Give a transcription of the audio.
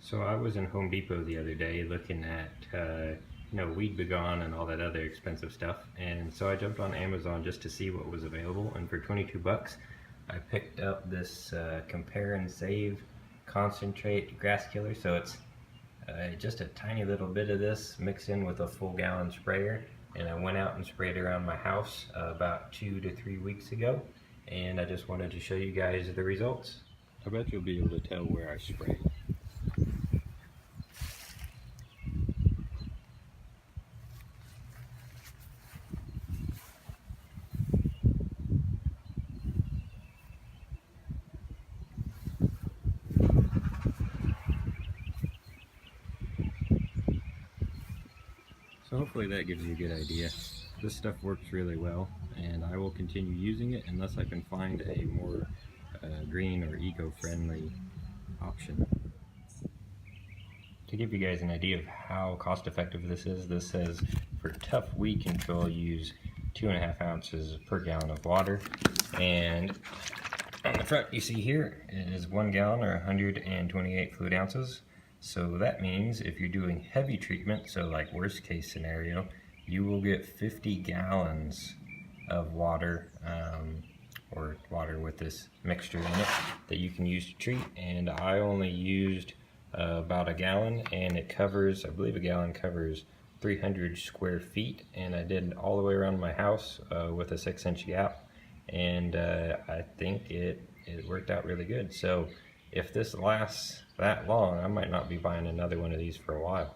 So I was in Home Depot the other day looking at Weed Begone and all that other expensive stuff, and so I jumped on Amazon just to see what was available, and for 22 bucks I picked up this Compare and Save concentrate grass killer. So it's just a tiny little bit of this mixed in with a full gallon sprayer, and I went out and sprayed around my house about 2 to 3 weeks ago, and I just wanted to show you guys the results. I bet you'll be able to tell where I sprayed. So hopefully that gives you a good idea. This stuff works really well, and I will continue using it unless I can find a more green or eco-friendly option. To give you guys an idea of how cost effective this says for tough weed control use 2.5 ounces per gallon of water, and on the front you see here it is 1 gallon or 128 fluid ounces. So that means if you're doing heavy treatment, so like worst case scenario, you will get 50 gallons of water, or water with this mixture in it that you can use to treat. And I only used about a gallon, and it covers, I believe a gallon covers 300 square feet, and I did all the way around my house with a 6-inch gap, and I think it worked out really good. So if this lasts that long, I might not be buying another one of these for a while.